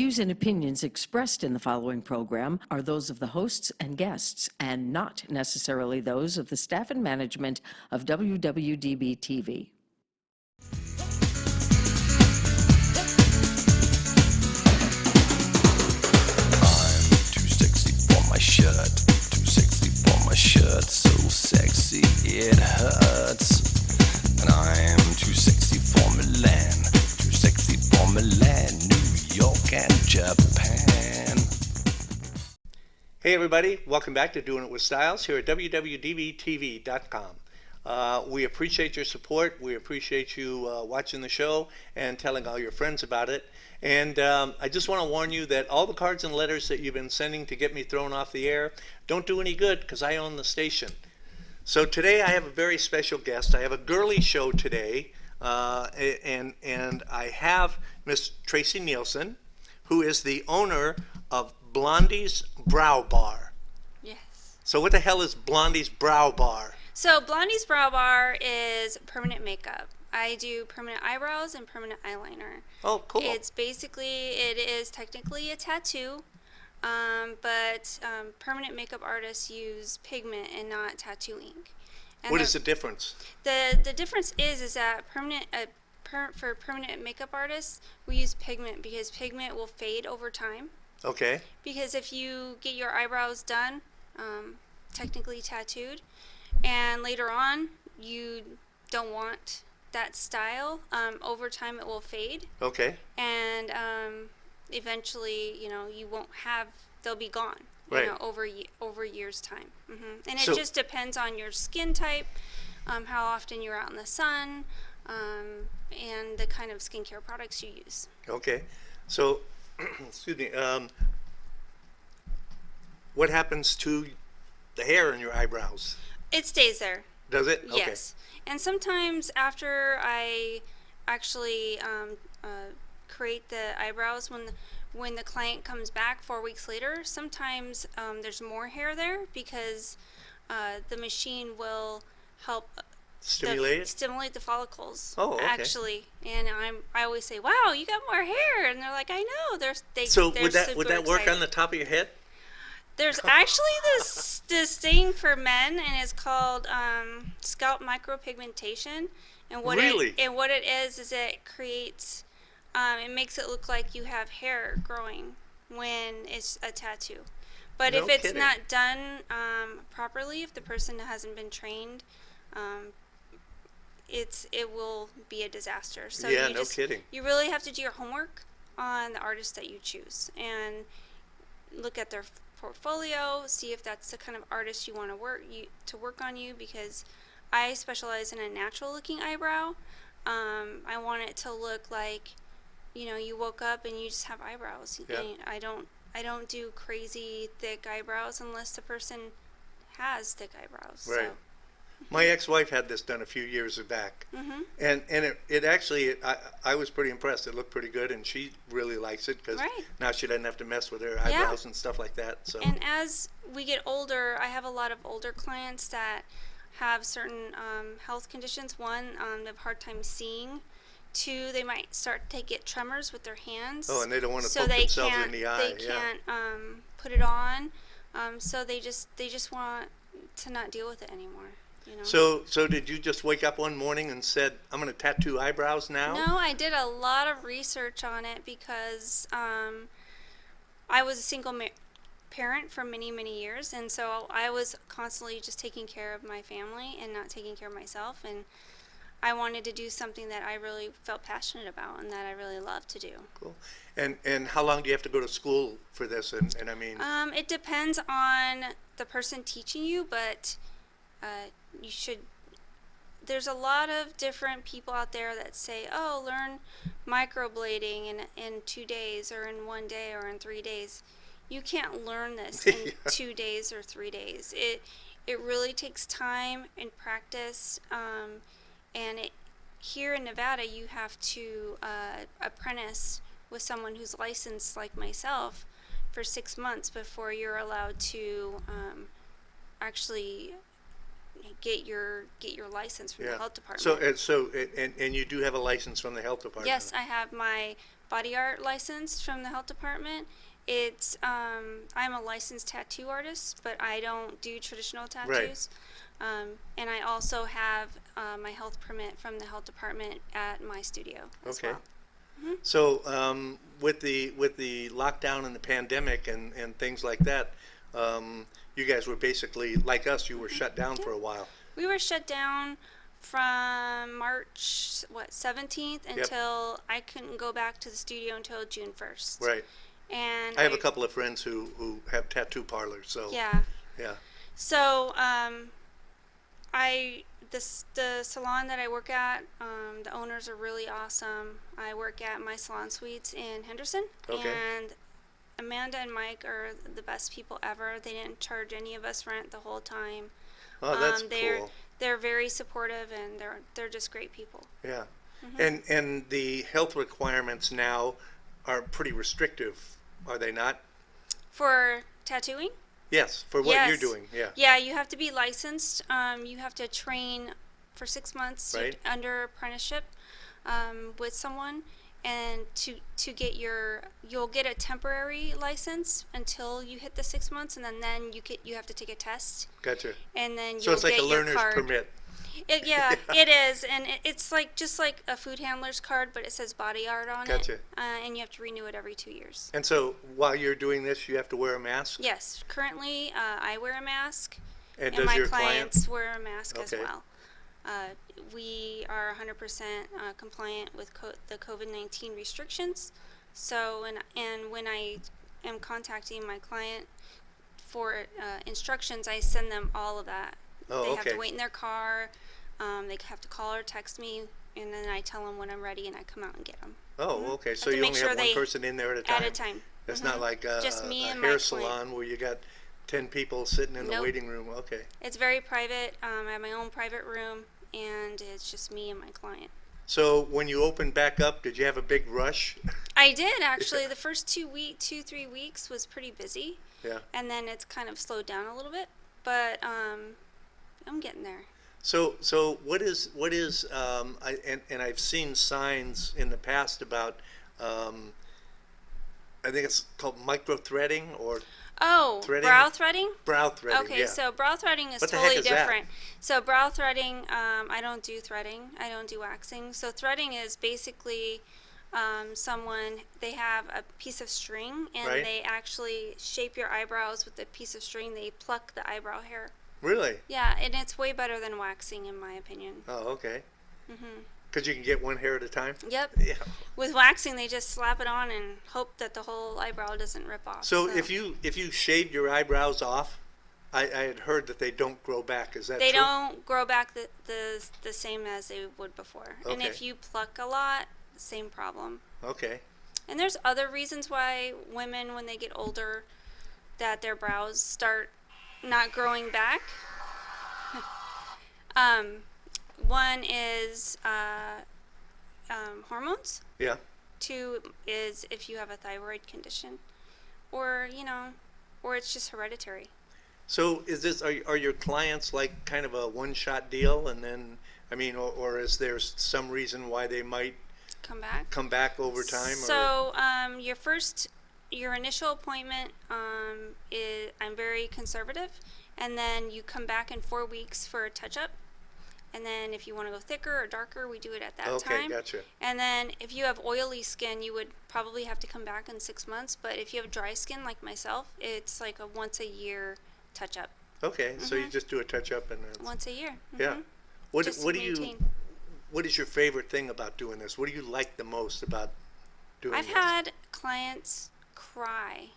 views and opinions expressed in the following program are those of the hosts and guests, and not necessarily those of the staff and management of WWDB-TV. Shirt, too sexy for my shirt, so sexy it hurts. And I'm too sexy for Milan, too sexy for Milan, New York and Japan. Hey everybody, welcome back to Doing It with Stiles here at WWDBTV.com. We appreciate your support. We appreciate you watching the show and telling all your friends about it. And I just want to warn you that all the cards and letters that you've been sending to get me thrown off the air don't do any good because I own the station. So today I have a very special guest. I have a girly show today, and I have Miss Tracy Nehlsen, who is the owner of Blondie's Brow Bar. Yes. So what the hell is Blondie's Brow Bar? So Blondie's Brow Bar is permanent makeup. I do permanent eyebrows and permanent eyeliner. Oh, cool. It is technically a tattoo, but permanent makeup artists use pigment and not tattoo ink. And What is the difference? The difference is that for permanent makeup artists, we use pigment because pigment will fade over time. Okay. Because if you get your eyebrows done, technically tattooed, and later on you don't want that style, over time it will fade. Okay. And eventually, you won't have, they'll be gone. Right. Over years' time. And So- it just depends on your skin type, how often you're out in the sun, and the kind of skincare products you use. Okay. So, excuse me. What happens to the hair in your eyebrows? It stays there. Does it? Okay. Yes. And sometimes after I actually create the eyebrows, when the client comes back 4 weeks later, sometimes there's more hair there because the machine will help Stimulate the follicles. Oh, okay. Actually, and I always say, "Wow, you got more hair," and they're like, "I know." So they're would that super work excited. on the top of your head? There's actually this thing for men, and it's called scalp micropigmentation. And what Really? what it is it creates, it makes it look like you have hair growing when it's a tattoo. But No if it's kidding. not done properly, if the person hasn't been trained, it will be a disaster. So Yeah, you no kidding. You really have to do your homework on the artist that you choose and look at their portfolio, see if that's the kind of artist you want to work on you, because I specialize in a natural looking eyebrow. I want it to look like, you woke up and you just have eyebrows. Yeah. I don't do crazy thick eyebrows unless the person has thick eyebrows. Right. So. My ex-wife had this done a few years back, and it actually I was pretty impressed. It looked pretty good, and she really likes it because Right. now she doesn't have to mess with her eyebrows and stuff like that. So And as we get older, I have a lot of older clients that have certain health conditions. One, they have a hard time seeing. Two, they might start to get tremors with their hands. and they don't want to so poke they themselves can't, in the eye. They can't put it on. So they just want to not deal with it anymore. So did you just wake up one morning and said, "I'm going to tattoo eyebrows now"? No, I did a lot of research on it because I was a single parent for many, many years, and so I was constantly just taking care of my family and not taking care of myself, and I wanted to do something that I really felt passionate about and that I really love to do. Cool. And how long do you have to go to school for this? And I mean, It depends on the person teaching you, but you should. There's a lot of different people out there that say, "Oh, learn microblading in 2 days, or in 1 day, or in 3 days." You can't learn this in 2 days or 3 days. It really takes time and practice. And here in Nevada, you have to apprentice with someone who's licensed like myself for 6 months before you're allowed to actually get your license from the health department. And you do have a license from the health department. Yes, I have my body art license from the health department. It's I'm a licensed tattoo artist, but I don't do traditional tattoos. And I also have my health permit from the health department at my studio as Okay. well. So with the lockdown and the pandemic and things like that, you guys were basically like us. You were shut down for a while. We were shut down from March 17th until I couldn't go back to the studio until June 1st. Right. And I have a couple of friends who have tattoo parlors. So Yeah. yeah. So the salon that I work at, the owners are really awesome. I work at my salon suites in Henderson, Okay. and Amanda and Mike are the best people ever. They didn't charge any of us rent the whole time. Oh, that's they're cool. they're very supportive, and they're just great people. Yeah. And the health requirements now are pretty restrictive, are they not? For tattooing? Yes, for what you're Yes. doing. Yeah. Yeah, you have to be licensed. You have to train for 6 months Right. under apprenticeship with someone, and to get you'll get a temporary license until you hit the 6 months, and then you have to take a test, Gotcha. and then So you'll it's like get a your learner's card. permit. Yeah, it is, and it's like just like a food handler's card, but it says body art on Gotcha. it, and you have to renew it every 2 years. And so while you're doing this, you have to wear a mask? Yes, currently I wear a mask, And and does my your clients wear a mask as Okay. well. We are 100% compliant with the COVID-19 restrictions. So, and when I am contacting my client for instructions, I send them all of that. Oh, They have okay. to wait in their car. They have to call or text me, and then I tell them when I'm ready, and I come out and get them Oh, okay. So to you make only sure have one they- person in there at a time? at a time. It's Mhm. not like Just me a and my hair client. salon where you got 10 people sitting in the Nope. waiting room. Okay. It's very private. I have my own private room, and it's just me and my client. So when you opened back up, did you have a big rush? I did actually. The first 3 weeks was pretty busy, Yeah. and then it's kind of slowed down a little bit. But I'm getting there. So what is and I've seen signs in the past about I think it's called micro threading or Oh, Threading? brow threading. brow threading. Okay, yeah. so brow threading is What the heck totally is that? different. So brow threading, I don't do threading. I don't do waxing. So threading is basically they have a piece of string, and Right. they actually shape your eyebrows with a piece of string. They pluck the eyebrow hair. Really? Yeah, and it's way better than waxing, in my opinion. Oh, okay. Mhm. Because you can get one hair at a time. Yep. Yeah. With waxing, they just slap it on and hope that the whole eyebrow doesn't rip off. So if you shaved your eyebrows off, I had heard that they don't grow back. Is that they true? don't grow back the same as they would before. And if Okay. you pluck a lot, same problem. Okay. And there's other reasons why women, when they get older, that their brows start not growing back. One is hormones. Yeah. 2 is if you have a thyroid condition, or or it's just hereditary. So is this are your clients like kind of a one-shot deal, and then I mean, or is there some reason why they might Come back. come back over time? So your initial appointment is, I'm very conservative, and then you come back in 4 weeks for a touch-up. And then if you want to go thicker or darker, we do it at that Okay, time. gotcha. And then if you have oily skin, you would probably have to come back in 6 months. But if you have dry skin like myself, it's like a once a year touch-up. Okay, so you just do a touch-up and then Once a year. yeah. Mhm. What Just to what do you maintain. what is your favorite thing about doing this? What do you like the most about doing I've this? had clients cry,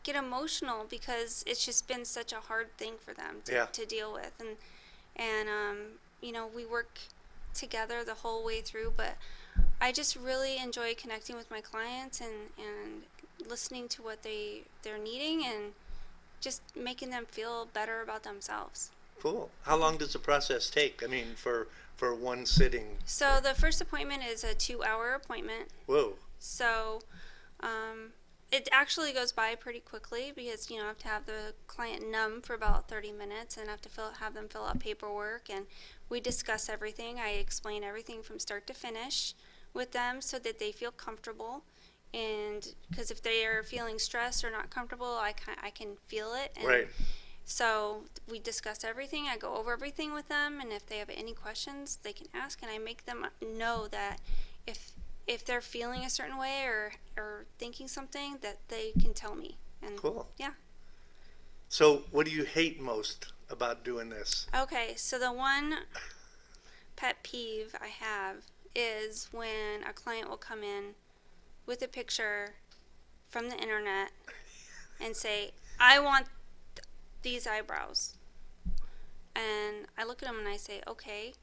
get emotional because it's just been such a hard thing for them Yeah. to deal with, and we work together the whole way through. But I just really enjoy connecting with my clients and listening to what they're needing, and just making them feel better about themselves. Cool. How long does the process take? I mean, for one sitting. So the first appointment is a 2-hour appointment. Whoa. So it actually goes by pretty quickly because I have to have the client numb for about 30 minutes, and I have to have them fill out paperwork, and we discuss everything. I explain everything from start to finish. with them so that they feel comfortable. And because if they are feeling stressed or not comfortable, I can feel it. And Right. so we discuss everything. I go over everything with them, and if they have any questions, they can ask, and I make them know that if they're feeling a certain way or thinking something, that they can tell me. And Cool. yeah. So what do you hate most about doing this? Okay, so the one pet peeve I have is when a client will come in with a picture from the internet and say, I want these eyebrows. And I look at them and I say, okay,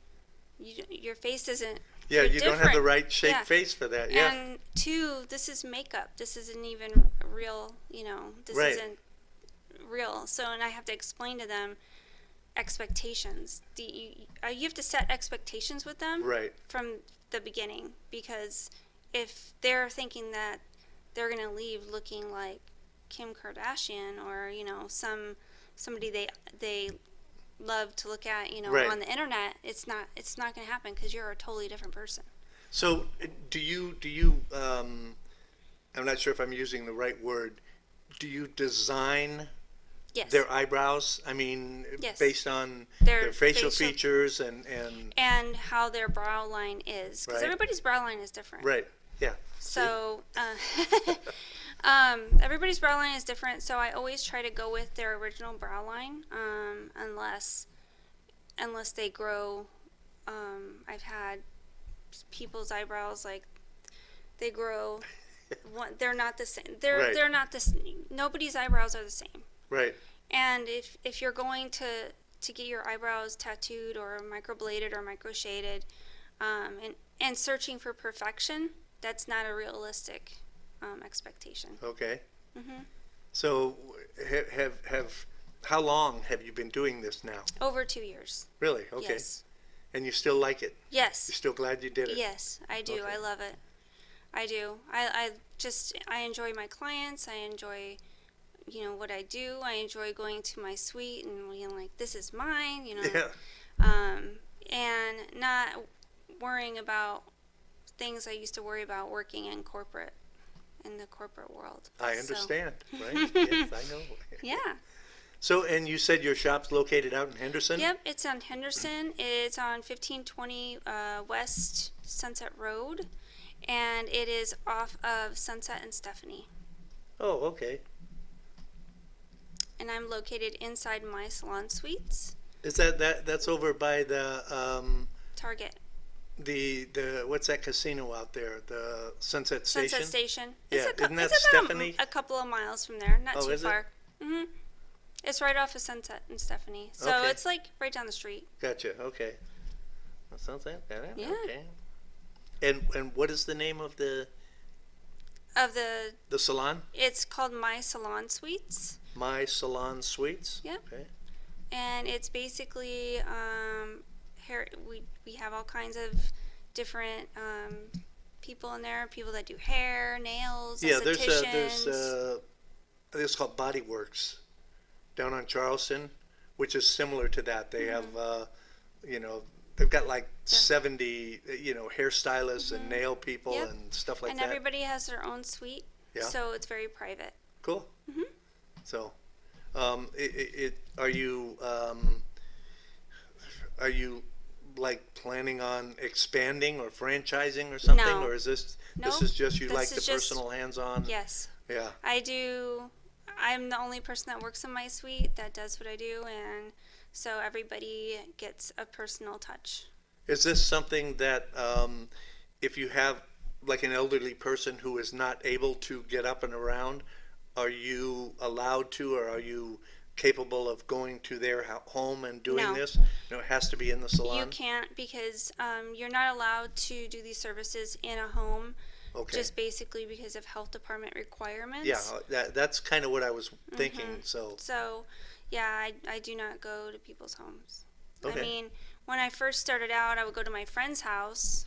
your face isn't. Yeah, you're you don't have the different. right shaped Yeah. face for that. Yeah. And two, this is makeup. This isn't even real, this Right. isn't real. So, and I have to explain to them expectations. You have to set expectations with them Right. from the beginning, because if they're thinking that they're going to leave looking like Kim Kardashian or, somebody they love to look at, Right. on the internet, it's not going to happen, because you're a totally different person. So do you I'm not sure if I'm using the right word. Do you design Yes. their eyebrows? I mean, Yes. based on Their their facial facial- features and And how their brow line is, because Right. everybody's brow line is different. right. Yeah. So, everybody's brow line is different. So I always try to go with their original brow line, unless they grow. I've had people's eyebrows they grow. They're not the same. Right. They're not the. Nobody's eyebrows are the same. Right. And if you're going to get your eyebrows tattooed or microbladed or microshaded, and searching for perfection, that's not a realistic expectation. Okay. Mhm. So have how long have you been doing this now? Over 2 years. Really? Okay. Yes. And you still like it? Yes. You're still glad you did it? Yes, I do. Okay. I love it. I do. I enjoy my clients. I enjoy, what I do. I enjoy going to my suite and being like, this is mine, Yeah. and not worrying about things I used to worry about working in the corporate world. I So, understand, right? Yes, I know. yeah. So, and you said your shop's located out in Henderson? Yep, it's on Henderson. It's on 1520 West Sunset Road, and it is off of Sunset and Stephanie. Oh, okay. And I'm located inside my Salon Suites, Is that's over by the Target. the what's that casino out there? The Sunset Station? Sunset Station. Yeah, isn't that Stephanie? A couple of miles from there, not Oh, too is it? far. Mhm. It's right off of Sunset and Stephanie, so Okay. it's right down the street. Gotcha. Okay. That sounds that bad. Yeah. Okay. And what is the name of the salon? It's called My Salon Suites. My Salon Suites. Yep. Okay. And it's basically hair. We have all kinds of different people in there. People that do hair, nails, Yeah, estheticians. I think it's called Body Works down on Charleston, which is similar to that. They have they've got like 70 hairstylists and nail people Yep. and stuff like and that. everybody has their own suite, Yeah. so it's very private. Cool. So, are you like planning on expanding or franchising or something, No. or is this No, is just you this like the is just- personal hands-on? Yes, Yeah. I do. I'm the only person that works in my suite that does what I do, and so everybody gets a personal touch. Is this something that if you have like an elderly person who is not able to get up and around, are you allowed to, or are you capable of going to their home and doing No. this? No, it has to be in the salon? You can't, because you're not allowed to do these services in a home, Okay. just basically because of health department requirements. Yeah, that's kind of what I was thinking, so, So, yeah, I do not go to people's homes. Okay. I mean, when I first started out, I would go to my friend's house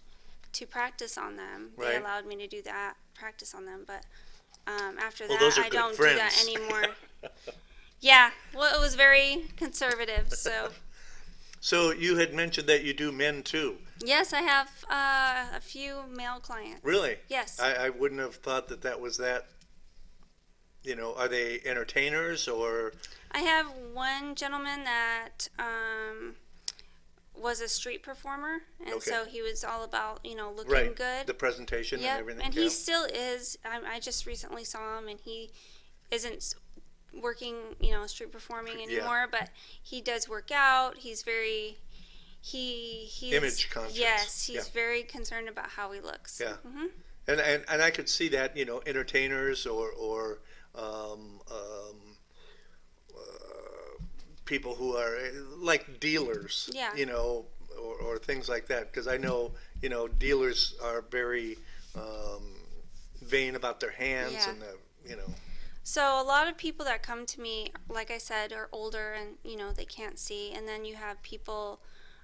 to practice on them. They Right. allowed me to do that, practice on them, but after Well, that, those are I good don't do that friends. anymore. Yeah, well, it was very conservative, so So you had mentioned that you do men too. Yes, I have a few male clients. Really? Yes. I wouldn't have thought that that was that. Are they entertainers or? I have one gentleman that was a street performer, and Okay. so he was all about looking Right. good. The presentation and Yep, everything. and yeah. he still is. I just recently saw him, and he isn't working, street performing Yeah. anymore. But he does work out. He's very he's Image conscious. Yes, he's Yeah. very concerned about how he looks. Yeah. Hmm. And I could see that, entertainers or people who are like dealers, Yeah. or things like that. Because I know, dealers are very vain about their hands Yeah. and So a lot of people that come to me, like I said, are older and they can't see, and then you have people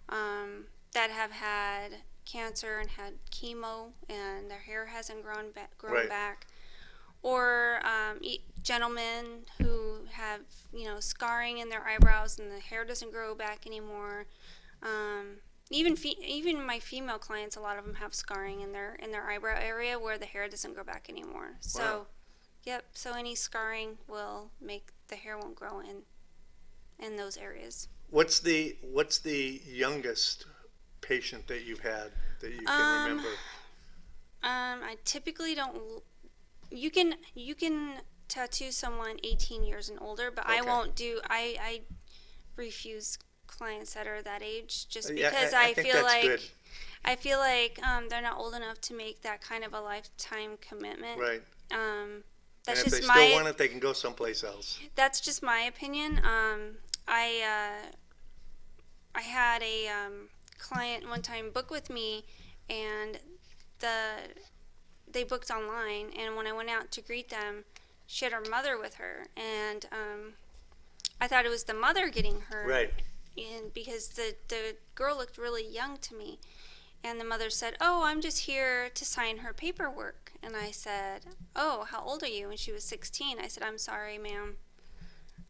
that have had cancer and had chemo and their hair hasn't grown Right. back, or gentlemen who have scarring in their eyebrows and the hair doesn't grow back anymore. Even my female clients, a lot of them have scarring in their eyebrow area where the hair doesn't grow back anymore. So. Wow. Yep. So any scarring will make the hair won't grow in those areas. What's the youngest patient that you've had that you can remember? I typically don't. You can tattoo someone 18 years and older, but I Okay. won't do. I refuse clients that are that age just Yeah, because I I think feel that's like good. they're not old enough to make that kind of a lifetime commitment. Right. That's And if just they my. still want it, they can go someplace else. That's just my opinion. I had a client one time book with me, and they booked online. And when I went out to greet them, she had her mother with her, and I thought it was the mother getting her, Right. and because the girl looked really young to me. And the mother said, "Oh, I'm just here to sign her paperwork." And I said, "Oh, how old are you?" And she was 16. I said, "I'm sorry, ma'am.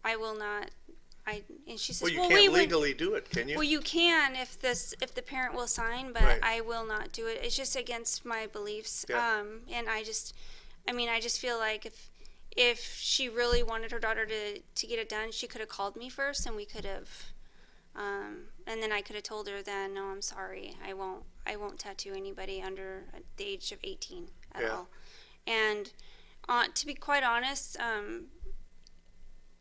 I will not." And she says, Well, you "Well, can't we would." legally do it, can you? Well, you can if the parent will sign, but Right. I will not do it. It's just against my beliefs. Yeah. And I just feel like if she really wanted her daughter to get it done, she could have called me first, and we could have. And then I could have told her then, "No, I'm sorry. I won't tattoo anybody under the age of 18 at Yeah. all." And to be quite honest,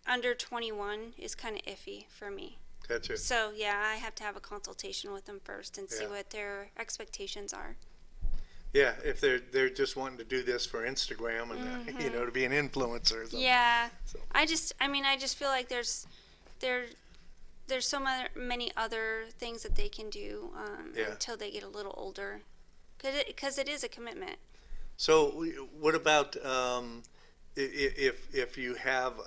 under 21 is kind of iffy for me. Gotcha. So yeah, I have to have a consultation with them first and see Yeah. what their expectations are. Yeah, if they're just wanting to do this for Instagram and to be an influencer. Or something. Yeah, So. I just feel like there's so many other things that they can do Yeah. until they get a little older, because it is a commitment. So what about if you have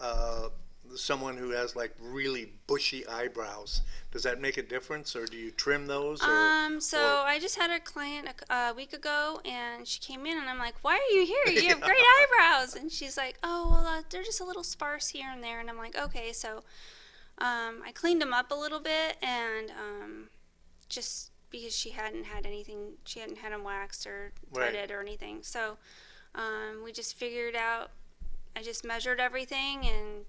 someone who has like really bushy eyebrows? Does that make a difference, or do you trim those? So I just had a client a week ago, and she came in, and I'm like, "Why are you here? You have great eyebrows." And she's like, "Oh, well, they're just a little sparse here and there." And I'm like, "Okay." So I cleaned them up a little bit, and just because she hadn't had them waxed or Right. threaded or anything. So we just figured out. I just measured everything and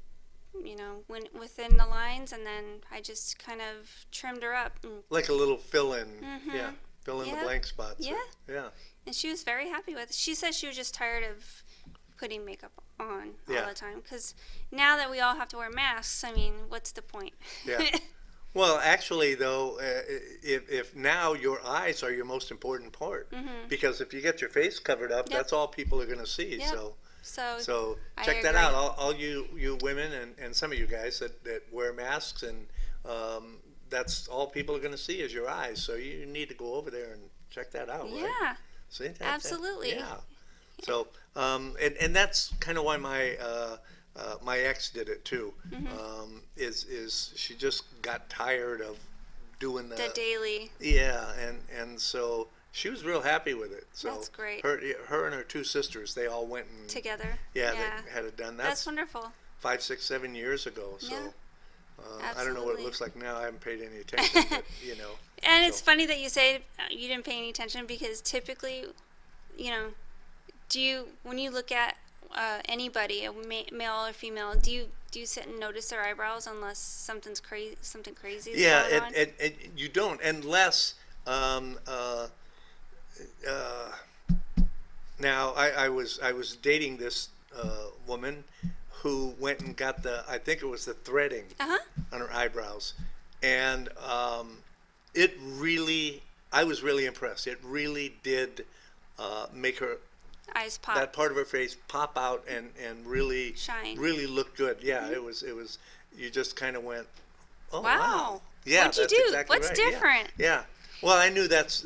went within the lines, and then I just kind of trimmed her up. Like a little fill-in, Mhm. yeah, fill in the Yeah. blank spots. Yeah. Yeah. And she was very happy with it. She said she was just tired of putting makeup on Yeah. all the time, because now that we all have to wear masks, I mean, what's the point? Yeah. Well, actually, though, if now your eyes are your most important part, because if you get your face covered up, Yep. that's all people are going to see. Yep. So I check that agree. out. All you women and some of you guys that wear masks, and that's all people are going to see is your eyes. So you need to go over there and check that out. Right? Yeah, See, absolutely. Yeah. So and that's kind of why my ex did it too. Is she just got tired of doing the daily. yeah, and so she was real happy with it. So That's great. Her and her two sisters, they all went and Together. yeah, they had it done. That's wonderful. 5, 6, 7 years ago. So Yeah. I don't know what it Absolutely. looks like now. I haven't paid any attention, but And it's So- funny that you say you didn't pay any attention, because typically, when you look at anybody, a male or female, do you sit and notice their eyebrows unless something crazy is Yeah, going on? and you don't, unless, uh, now I was dating this woman who went and got I think it was the threading Uh-huh. on her eyebrows, and it really, I was really impressed. It really did make her, Eyes pop. that part of her face pop out and really Shine. really look good. Yeah, it was you just kind of went, oh Wow. wow. Yeah, What'd you that's do? exactly What's right. Yeah. different? Yeah. Well, I knew that's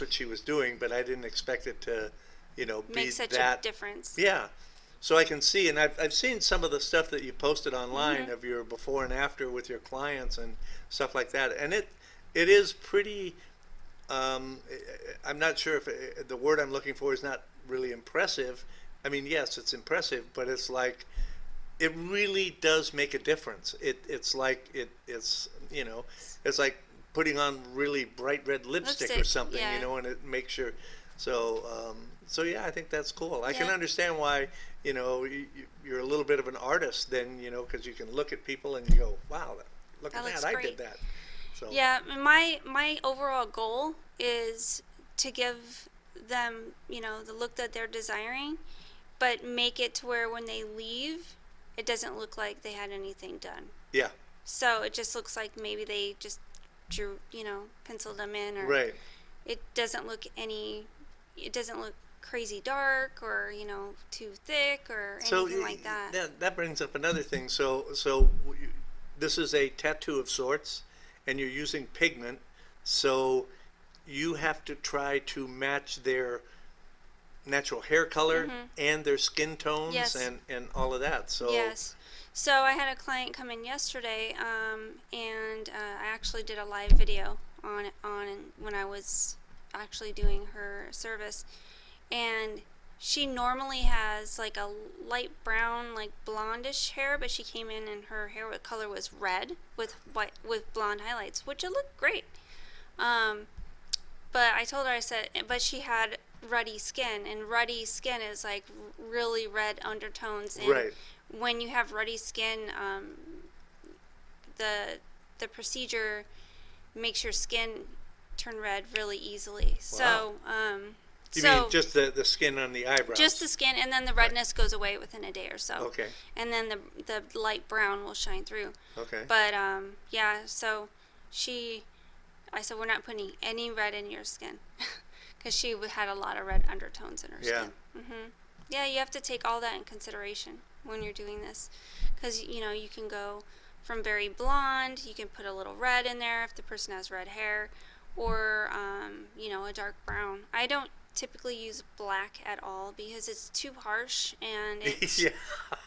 what she was doing, but I didn't expect it to, be Make such that. a difference. Yeah. So I can see, and I've seen some of the stuff that you posted online Mm-hmm. of your before and after with your clients and stuff like that, and it is pretty. I'm not sure if the word I'm looking for is not really impressive. I mean, yes, it's impressive, but it's like it really does make a difference. It's like it's it's like putting on really bright red lipstick or Lipstick, something, yeah. and it makes your so yeah, I think that's cool. I can Yeah. understand why you're a little bit of an artist then, because you can look at people and you go, wow, look That at looks that, I great. did that. So Yeah, my overall goal is to give them, the look that they're desiring, but make it to where when they leave, it doesn't look like they had anything done. yeah, So it just looks like maybe they just drew, penciled them in, or right. it doesn't look crazy dark, or too thick or anything like that. That brings up another thing. So this is a tattoo of sorts, and you're using pigment, so you have to try to match their natural hair color and their skin tones Yes. and all of that. So Yes. So I had a client come in yesterday, and I actually did a live video on when I was actually doing her service, and she normally has like a light brown, like blondish hair, but she came in and her hair color was red with blonde highlights, which it looked great. But I told her, I said, but she had ruddy skin, and ruddy skin is like really red undertones. And Right. when you have ruddy skin, the procedure makes your skin turn red really easily. So, you so mean just the skin on the eyebrows? just the skin, and then the redness goes away within a day or so. Okay. And then the light brown will shine through. Okay. But yeah, so I said, we're not putting any red in your skin, because she had a lot of red undertones in her Yeah. skin. Yeah, you have to take all that in consideration when you're doing this, because you can go from very blonde, you can put a little red in there if the person has red hair, or a dark brown. I don't typically use black at all because it's too harsh, and Yeah.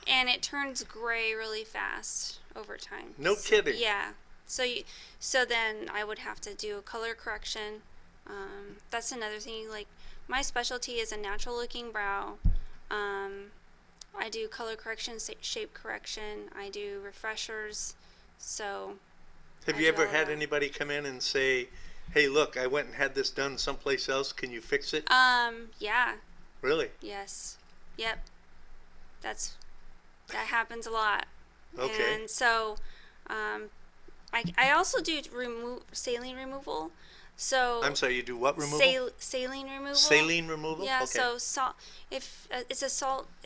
and it turns gray really fast over time. No kidding. Yeah. So then I would have to do a color correction. That's another thing. Like, my specialty is a natural looking brow. I do color correction, shape correction. I do refreshers. So Have I you do ever all had that. anybody come in and say, hey, look, I went and had this done someplace else, can you fix it? Yeah. Really? Yes. Yep. That happens a lot. Okay. And so, I also do saline removal. So I'm sorry, you do what removal? Saline removal. Saline removal? Yeah. Okay. So salt. If it's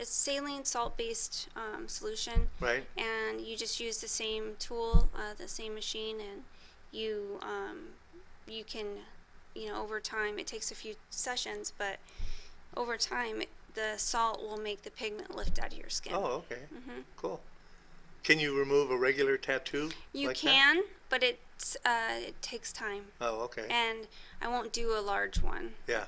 saline salt-based solution. Right. And you just use the same tool, the same machine, and you can, over time, it takes a few sessions, but over time, the salt will make the pigment lift out of your skin. Oh, okay. Cool. Can you remove a regular tattoo? You like can, but it takes time. That? Oh, okay. And I won't do a large one. Yeah.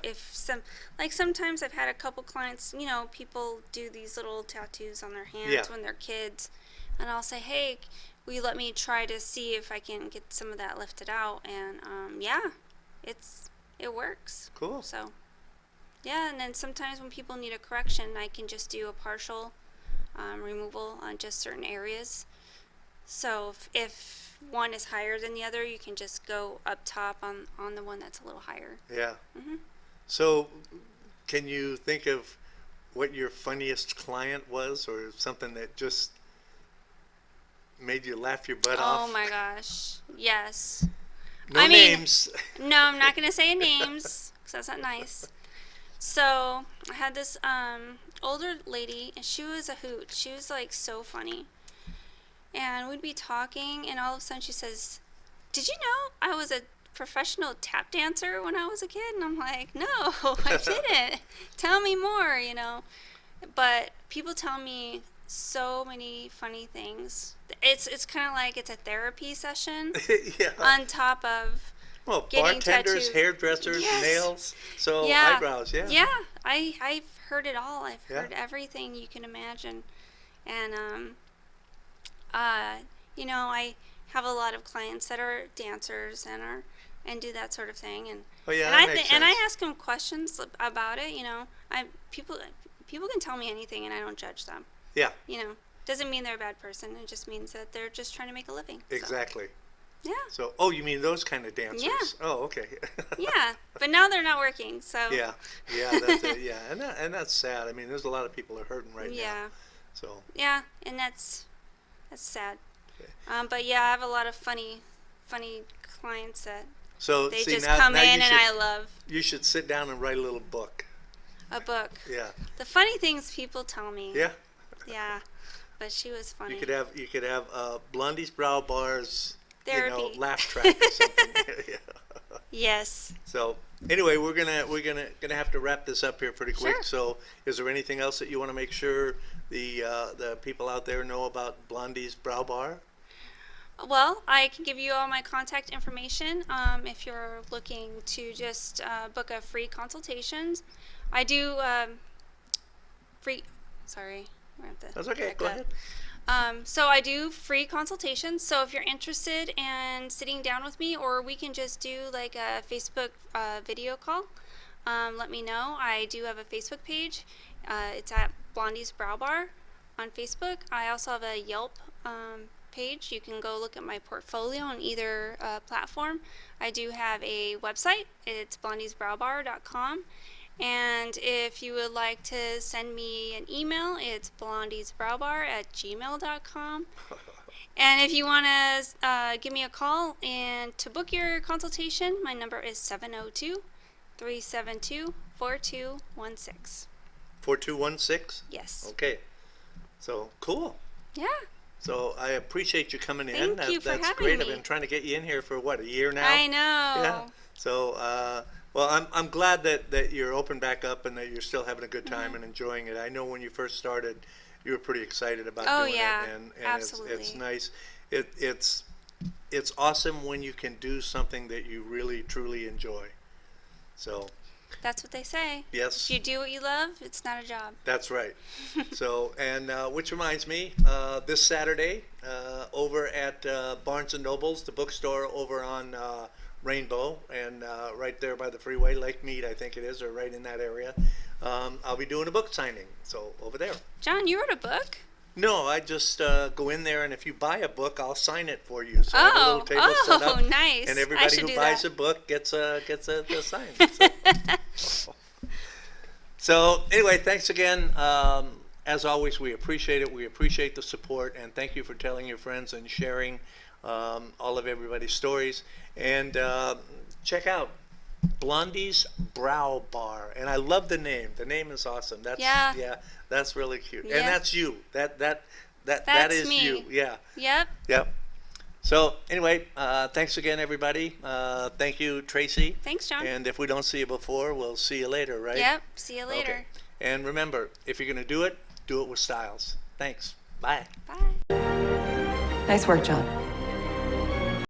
Sometimes I've had a couple clients, people do these little tattoos on their hands Yeah. when they're kids, and I'll say, hey, will you let me try to see if I can get some of that lifted out? And yeah, it works. Cool. So yeah, and then sometimes when people need a correction, I can just do a partial removal on just certain areas. So if one is higher than the other, you can just go up top on the one that's a little higher. Yeah. So, can you think of what your funniest client was, or something that just made you laugh your butt off? Oh my gosh, yes. No I mean, names. No, I'm not gonna say names because that's not nice. So I had this older lady, and she was a hoot. She was like so funny, and we'd be talking, and all of a sudden she says, "Did you know I was a professional tap dancer when I was a kid?" And I'm like, "No, I didn't. Tell me more," you know. But people tell me so many funny things. It's kind of like it's a therapy session Yeah. on top of Well, getting bartenders, tattoos. hairdressers, Yes. nails, so Yeah. eyebrows, yeah. Yeah, I've heard it all. I've Yeah. heard everything you can imagine, and you know, I have a lot of clients that are dancers and do that sort of thing, and Oh, yeah, and that I makes and I sense. ask them questions about it. You know, people can tell me anything, and I don't judge them. Yeah, You know, doesn't mean they're a bad person. It just means that they're just trying to make a living. So, exactly. yeah, So, oh, you mean those kind of dancers? Yeah. Oh, okay. yeah. But now they're not working. So Yeah, yeah, that's it. Yeah, and that's sad. I mean, there's a lot of people that are hurting right now. yeah. So, Yeah, and that's sad. Okay. But yeah, I have a lot of funny clients that so they see just now, come now in, you and should, I love you should sit down and write a little book. a book. Yeah, The funny things people tell me. yeah. Yeah, but she was funny. You could have Blondie's Brow Bars, Therapy. laugh track or something. Yeah. Yes. So anyway, we're gonna have to wrap this up here pretty quick. Sure. So is there anything else that you want to make sure the people out there know about Blondie's Brow Bar? Well, I can give you all my contact information if you're looking to just book a free consultations. I do free. Sorry, we have to That's okay. back Go up. ahead. So I do free consultations. So if you're interested in sitting down with me, or we can just do like a Facebook video call, let me know. I do have a Facebook page. It's at Blondie's Brow Bar on Facebook. I also have a Yelp page. You can go look at my portfolio on either platform. I do have a website. It's blondiesbrowbar.com. And if you would like to send me an email, it's blondiesbrowbar@gmail.com. And if you want to give me a call and to book your consultation, my number is 702-372-4216. 4216. Yes. Okay. So cool. Yeah. So I appreciate you coming in. Thank you for That's having great. me. I've been trying to get you in here for what, a year now? I know. Yeah. So, well, I'm glad that you're open back up and that you're still having a good time Mm-hmm. and enjoying it. I know when you first started, you were pretty excited about Oh, doing yeah. it, and Absolutely. it's nice. It's awesome when you can do something that you really truly enjoy. So, That's what they say. yes. If you do what you love, it's not a job. That's right. So, and which reminds me, this Saturday, over at Barnes and Noble's, the bookstore over on Rainbow, and right there by the freeway, Lake Mead, I think it is, or right in that area, I'll be doing a book signing. So over there. John, you wrote a book? No, I just go in there, and if you buy a book, I'll sign it for you. So I have a little table set up, nice. and I everybody should who do buys that. a book gets a sign. So. So anyway, thanks again. As always, we appreciate it. We appreciate the support, and thank you for telling your friends and sharing all of everybody's stories. And check out Blondie's Brow Bar, and I love the name. The name is awesome. That's Yeah. that's really cute. Yeah. And that's you. That That's is me. you. Yeah. Yep. Yep. So anyway, thanks again, everybody. Thank you, Tracy. Thanks, John. And if we don't see you before, we'll see you later, right? Yep. See you later. Okay. And remember, if you're going to do it with Stiles. Thanks. Bye. Bye. Nice work, John.